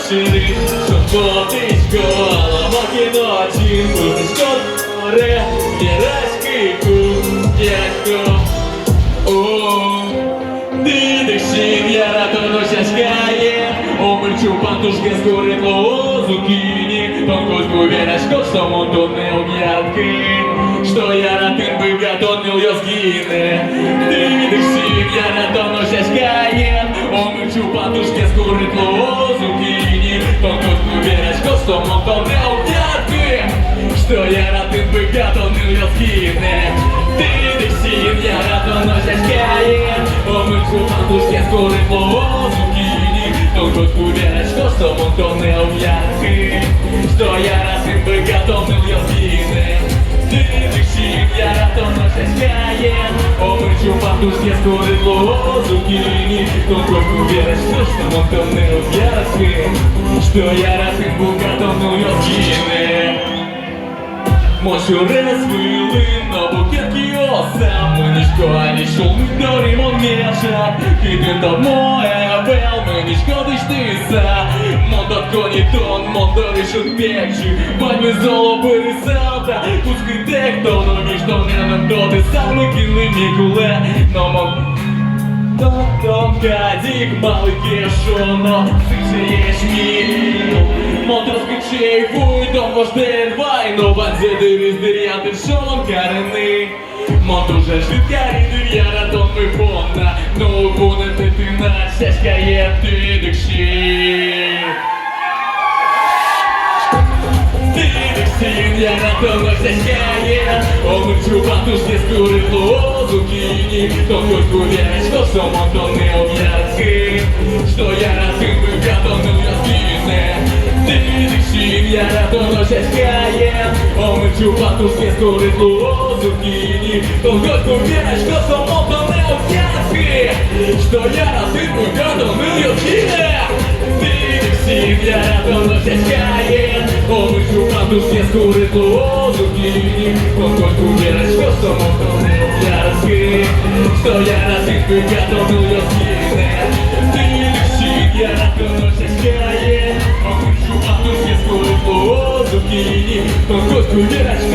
Шири, що потичко, ламаки ночі, потичко, море, герашки, дядько. О, дидишин, я радоно шашкає, омельчу пантушки з куритло зукини, тонкость уверашко, що монтонне об'ятки, що я радин би гатонил йо згине. Дидишин, я радоно шашкає, омельчу пантушки з куритло зукини, тонкость уверашко, що монтонне об'ятки, що я радин би гатонил йо згине. Дидишин, я радоно шашкає, омельчу пантушки з куритло зукини, тонкость уверашко, що монтонне об'ятки, що я радин би гатонил йо згине. Дидишин, я радоно шашкає, омельчу пантушки з куритло зукини, тонкость уверашко, що монтонне об'ятки, що я радин би гатонил йо згине. Можу розвили на букетки осам, Менишко, нічого не дорімо м'яша, Кидин до моє бел, Менишко, диштися, Монтат коні тон, монторишут пекчі, Мальми золо пересалта, Куски тектону, ніжно не нам доти, Саме кіли мікуле, но мон... Тон кадик, малый кешоно, сыξеешь мил. Монтрос кичей, фуй, дом вожден вай, но ванзе дырис дырьянты шолом карены. Монтруже жидкари дырьяра тон выпонна, но угуна ты на шашкае ты дыкши. Дидишин, я радоно шашкає, омельчу пантушки з куритло зукини, тонкость уверашко, що монтонне об'ятки, що я радин би гатонил йо згине. Дидишин, я радоно шашкає, омельчу пантушки з куритло зукини, тонкость уверашко, що монтонне об'ятки, що я радин би гатонил йо згине. Дидишин, я радоно шашкає, омельчу пантушки з куритло зукини, тонкость уверашко, що монтонне об'ятки, що я радин би гатонил йо згине. Дидишин, я радоно шашкає, омельчу пантушки з куритло зукини, тонкость уверашко,